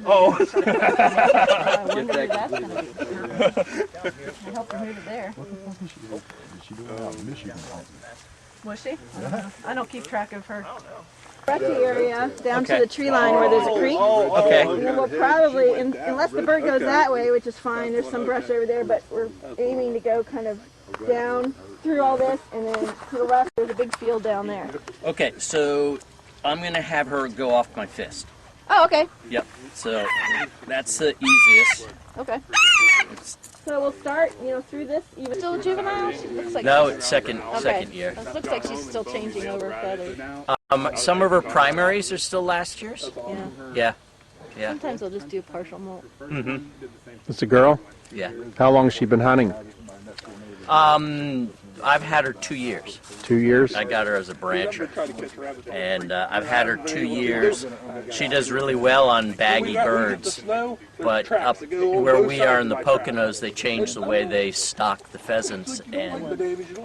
Oh. I wonder who that's going to be. I hope to move it there. What the fuck is she doing? Is she doing out in Michigan? Was she? I don't keep track of her. Recce area down to the tree line where there's a creek. Okay. And then we'll probably, unless the bird goes that way, which is fine, there's some brush over there, but we're aiming to go kind of down through all this, and then to the left there's a big field down there. Okay, so I'm going to have her go off my fist. Oh, okay. Yep, so that's the easiest. Okay. So we'll start, through this. Even still a juvenile? She looks like No, it's second year. It looks like she's still changing over feathers. Some of her primaries are still last year's. Yeah. Yeah. Sometimes they'll just do a partial molt. Mm-hmm. It's a girl? Yeah. How long has she been hunting? I've had her 2 years. 2 years? I got her as a brancher, and I've had her 2 years. She does really well on baggy birds, but up where we are in the Poconos, they changed the way they stock the pheasants, and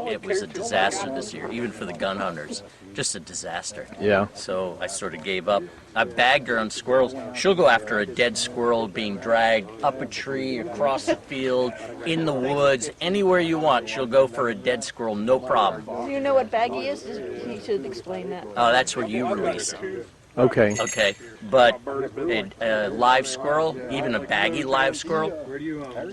it was a disaster this year, even for the gun hunters. Just a disaster. Yeah. So I sort of gave up. I bagged her on squirrels. She'll go after a dead squirrel being dragged up a tree, across the field, in the woods, anywhere you want. She'll go for a dead squirrel, no problem. Do you know what baggy is? You should explain that. Oh, that's where you release it. Okay. Okay, but a live squirrel, even a baggy live squirrel,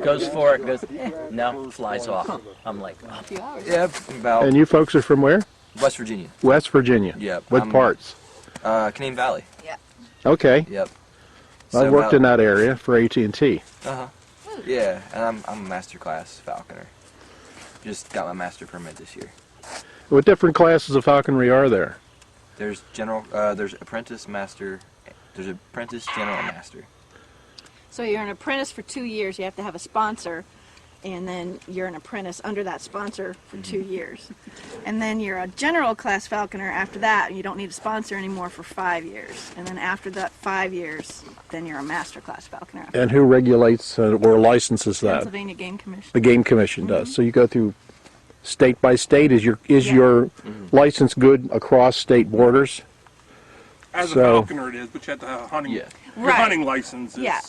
goes for it, goes, no, flies off. I'm like, oh. Yeah, about And you folks are from where? West Virginia. West Virginia? Yep. What parts? Canaan Valley. Okay. Yep. I worked in that area for AT&T. Yeah, and I'm a master class falconer. Just got my master permit this year. What different classes of falconry are there? There's there's apprentice, master, there's apprentice, general, and master. So you're an apprentice for 2 years. You have to have a sponsor, and then you're an apprentice under that sponsor for 2 years. And then you're a general class falconer after that, and you don't need a sponsor anymore for 5 years. And then after that 5 years, then you're a master class falconer. And who regulates or licenses that? Pennsylvania Game Commission. The Game Commission does. So you go through state by state. Is your license good across state borders? As a falconer it is, but you have to have a hunting, your hunting license is... Yeah.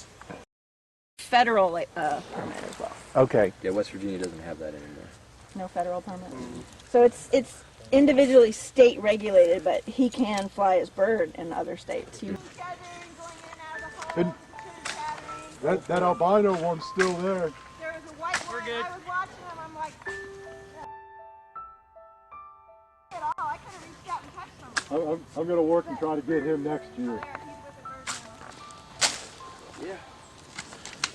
Federal permit as well. Okay. Yeah, West Virginia doesn't have that anymore. No federal permit. So it's individually state regulated, but he can fly his bird in other states. And that albino one's still there. There was a white one. I was watching him. I'm like, at all. I could have reached out and touched him. I'm going to work and try to get him next year. Yeah.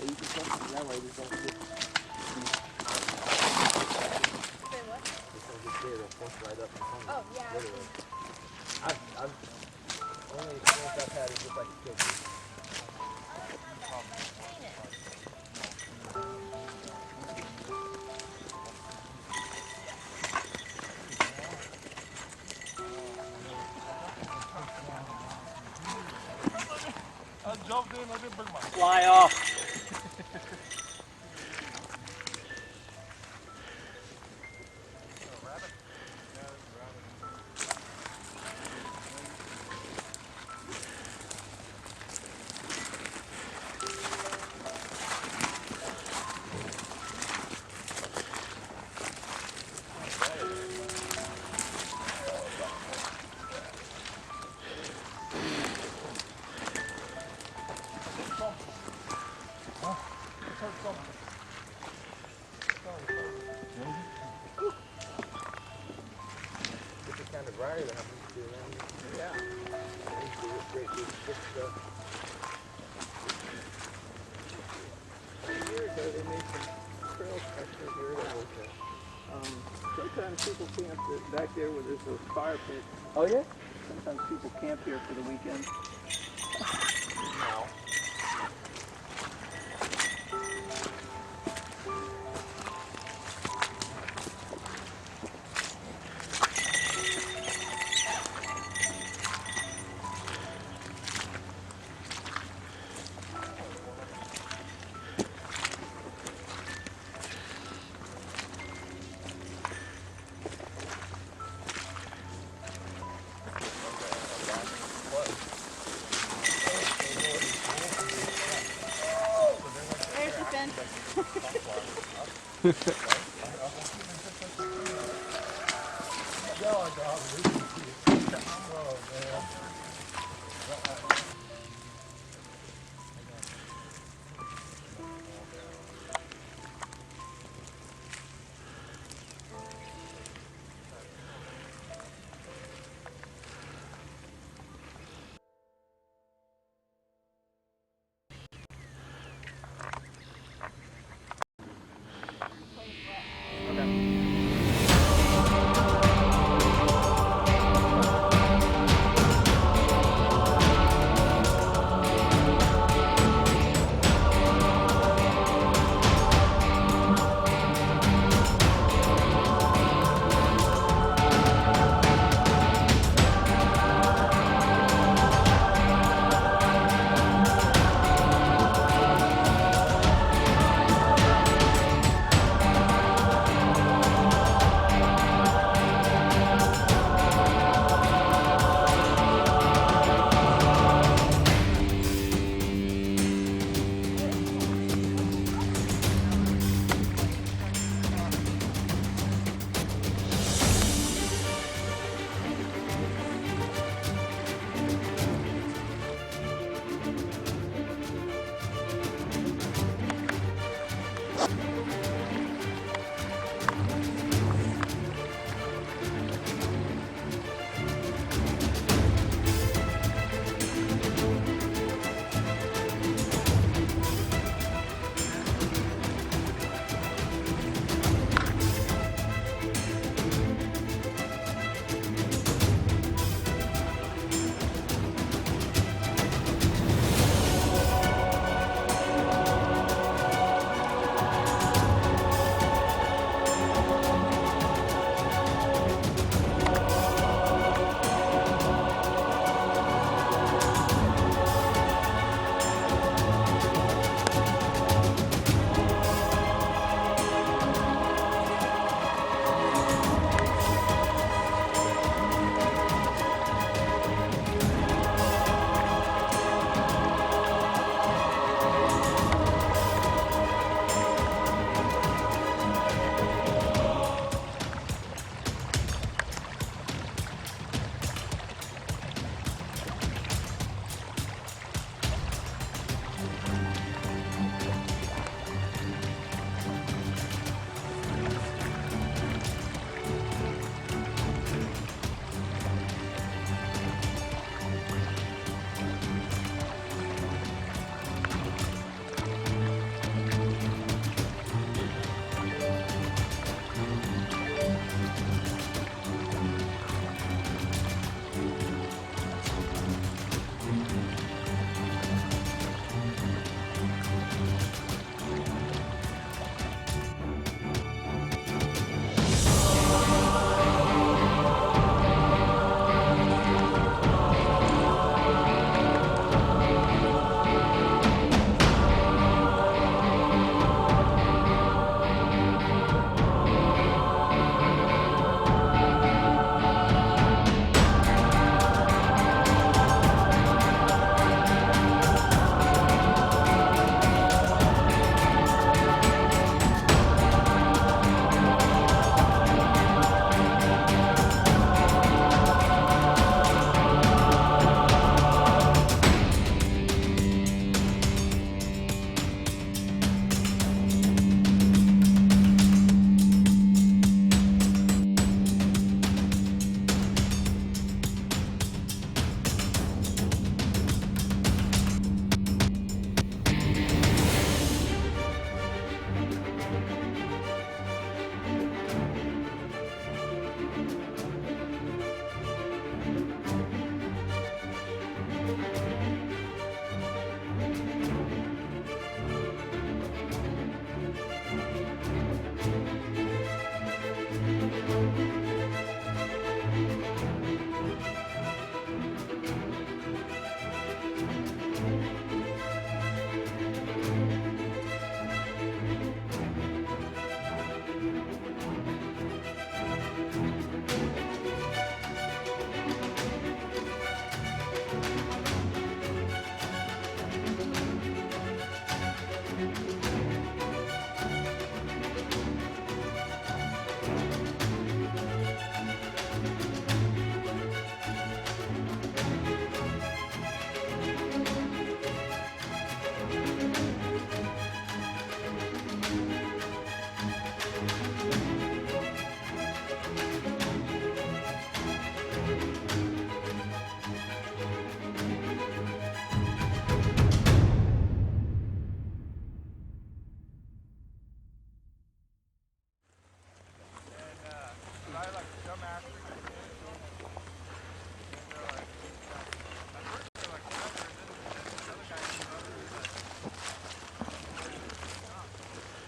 You can touch it that way. Just don't get... Say what? Right up in Oh, yeah. I've only experience I've had is just like a kid. I jumped in, I didn't bring my... Fly off. Sometimes people camp back there where there's a fire pit. Oh yeah? Sometimes people camp here for the weekend. No.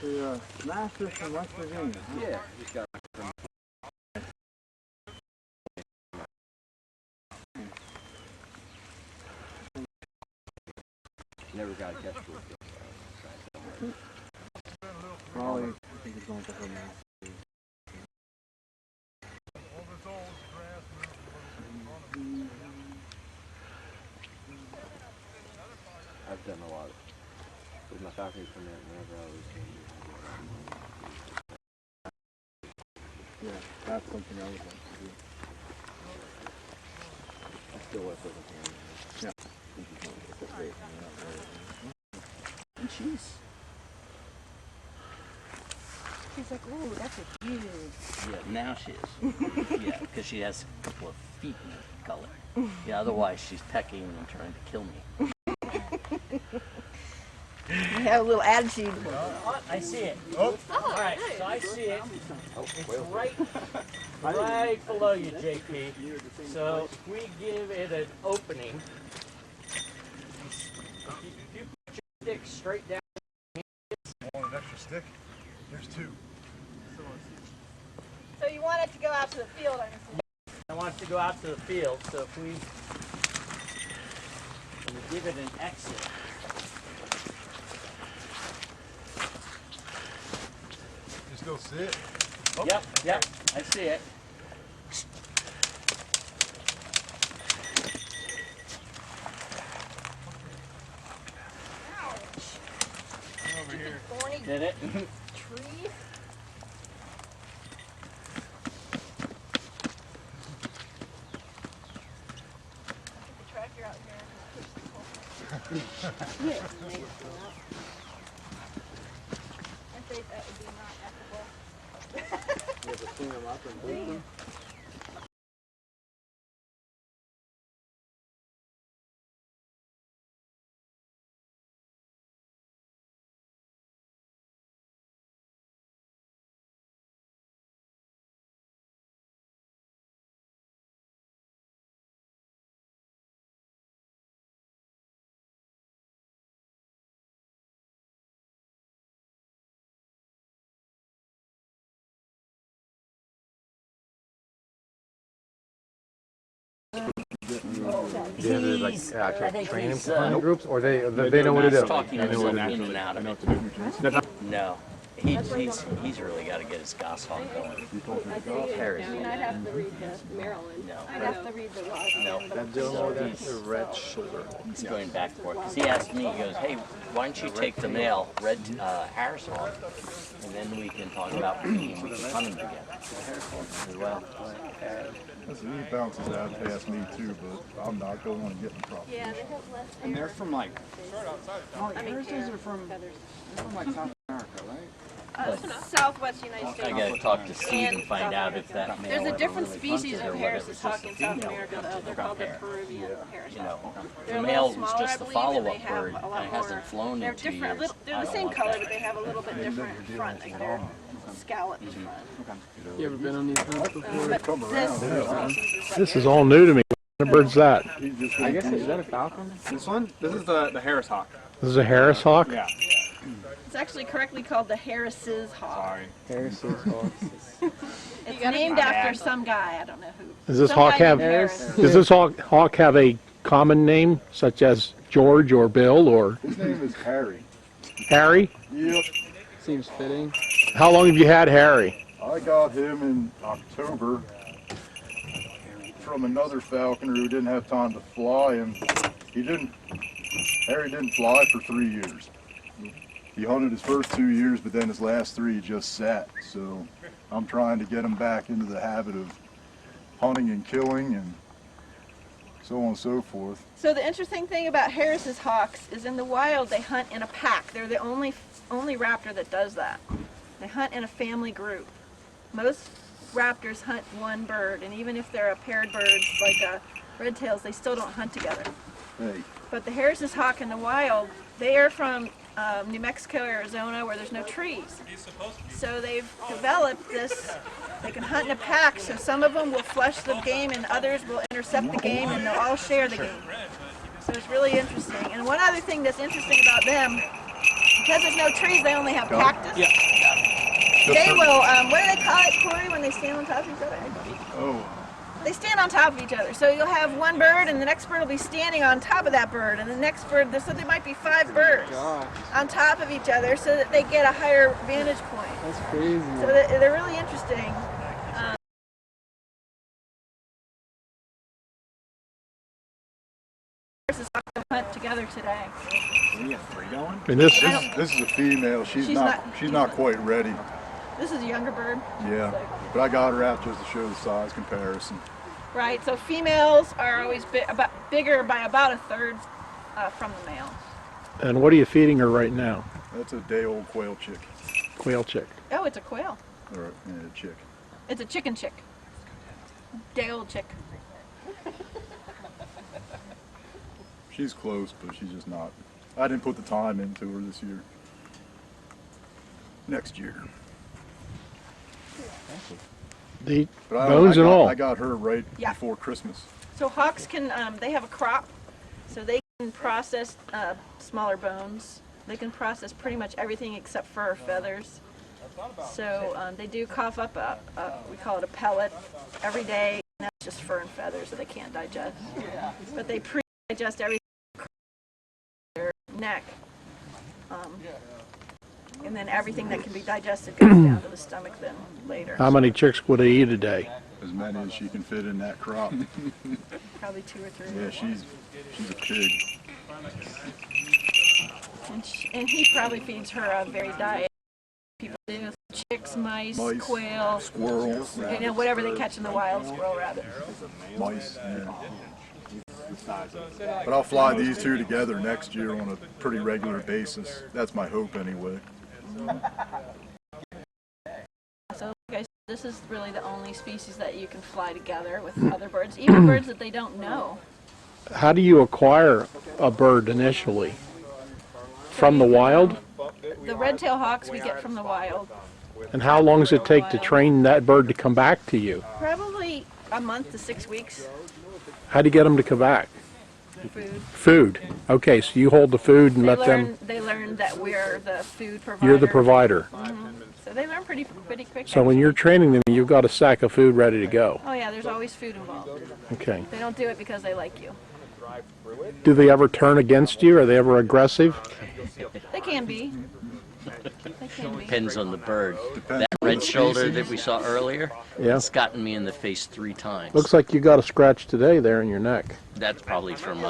The Masters from West Virginia. Huh? Yeah, just got never got a catch for it. Probably, I think he's going to her Masters. I've done a lot with my falconry permit whenever I was. Yeah, that's something I would like to do. I still work with a camera. And she's like, ooh, that's a huge. Yeah, now she is. Yeah, because she has a couple of feet in color. Yeah, otherwise she's pecking and trying to kill me. You have a little attitude. Oh, I see it. Oh. All right, so I see it. It's right below you, JP. So if we give it an opening, if you put your stick straight down. Want an extra stick? There's two. So you want it to go out to the field, I'm assuming. I want it to go out to the field, so if we give it an exit. You still see it? Oh. Yep, I see it. Over here. Thorny Did it? tree. Tractor out here and push the yeah. I think that would be not ethical. You ever clean them up and bleach them? Yeah, they're like I think training he's, groups, or they know what to do. talking himself in and out of it. No. He's really got to get his goshawk going. Harris. I mean, I'd have to read the Maryland. No. I'd have to read the laws. No. That's a red shoulder. He's going back for it. Because he asked me, he goes, hey, why don't you take the male red Harris hawk, and then we can talk about breeding, we can hunt him together. As well. Listen, he bounces out past me too, but I'm not going to get in trouble. Yeah, they have less. And they're from like, oh, yours are from like South America, right? Southwest United States. I got to talk to Steve and find out if that male There's a ever different really species hunted of or Harris's whether it was hawk just in a South female America. that They're called the Peruvian Harris You hawk. know, They're the a male little was smaller, just I the believe, and follow-up they have bird a and lot it hasn't more. flown They're in 2 different. years. They're I the don't same want color, that. but they have a little bit different front. Like they're scalloped front. You ever been on these birds before? But This is all new to me. What kind of bird's that? I guess, is that a falcon? This one? This is the Harris hawk. This is a Harris hawk? Yeah. it's actually correctly called the Harris's hawk. Sorry. Harris's hawk. It's named after some guy. I don't know who. Does this Some hawk guy have? named Harris. Does this hawk have a common name, such as George or Bill or His name is Harry. Harry? Yep. Seems fitting. How long have you had Harry? I got him in October from another falconer who didn't have time to fly him. Harry didn't fly for 3 years. He hunted his first 2 years, but then his last 3 he just sat. So I'm trying to get him back into the habit of hunting and killing and so on and so forth. So the interesting thing about Harris's hawks is in the wild they hunt in a pack. They're the only raptor that does that. They hunt in a family group. Most raptors hunt one bird, and even if they're a paired birds like red tails, they still don't hunt together. Hey, But the Harris's hawk in the wild, they are from New Mexico, Arizona, where there's no trees. So they've developed this, they can hunt in a pack, so some of them will flush the game and others will intercept the game and they'll all share the game. So it's really interesting. And one other thing that's interesting about them because there's no trees, they only have Got it. cactus. Yeah. They will, what do they call it, Corey, when they stand on top of each other? Oh, They stand on top of each other. So you'll have one bird, and the next bird will be standing on top of that bird, and the next bird, so there might be 5 birds on top of each other so that they get a higher vantage point. That's crazy. So they're really interesting. Hunt together today. We have 3 going? And this, this is a female. She's not quite ready. This is a younger bird. Yeah, but I got her out just to show the size comparison. Right, so females are always bigger by about 1/3 from the male. and what are you feeding her right now? That's a day-old quail chick. Quail chick. Oh, it's a quail. Or a chick. It's a chicken chick. Day old chick. She's close, but she's just not. I didn't put the time into her this year. Next year. The But bones and all. I got her right Yeah. before Christmas. So hawks can, they have a crop, so they can process smaller bones. They can process pretty much everything except fur or feathers. So they do cough up we call it a pellet, every day, and that's just fur and feathers that they can't digest. But they pre-digest everything in their neck. And then everything that can be digested goes down to the stomach then later. How many chicks would they eat a day? As many as she can fit in that crop. Probably 2 or 3. Yeah, she's a pig. And he probably feeds her a varied diet. People do chicks, mice, quail, squirrels, you know, whatever they catch in the wild, squirrel, rabbit. mice. Yeah. But I'll fly these two together next year on a pretty regular basis. That's my hope anyway. So, like I said, this is really the only species that you can fly together with other birds, even birds that they don't know. How do you acquire a bird initially? From the wild? The red-tailed hawks we get from the wild. And how long does it take to train that bird to come back to you? Probably a month to 6 weeks. How do you get them to come back? Food. Food. Okay, so you hold the food and let them. They learn that we're the food provider. You're the provider. So they learn pretty quick. So when you're training them, you've got a sack of food ready to go. Oh yeah, there's always food involved. Okay. They don't do it because they like you. Do they ever turn against you? Are they ever aggressive? They can be. They can be. Depends on the bird. That red shoulder that we saw earlier, Yeah. it's gotten me in the face 3 times. Looks like you got a scratch today there in your neck. That's probably from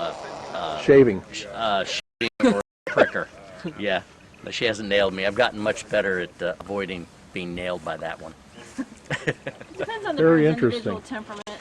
Shaving. shaving or a pricker. Yeah, but she hasn't nailed me. I've gotten much better at avoiding being nailed by that one. Depends on the Very bird's interesting. individual temperament.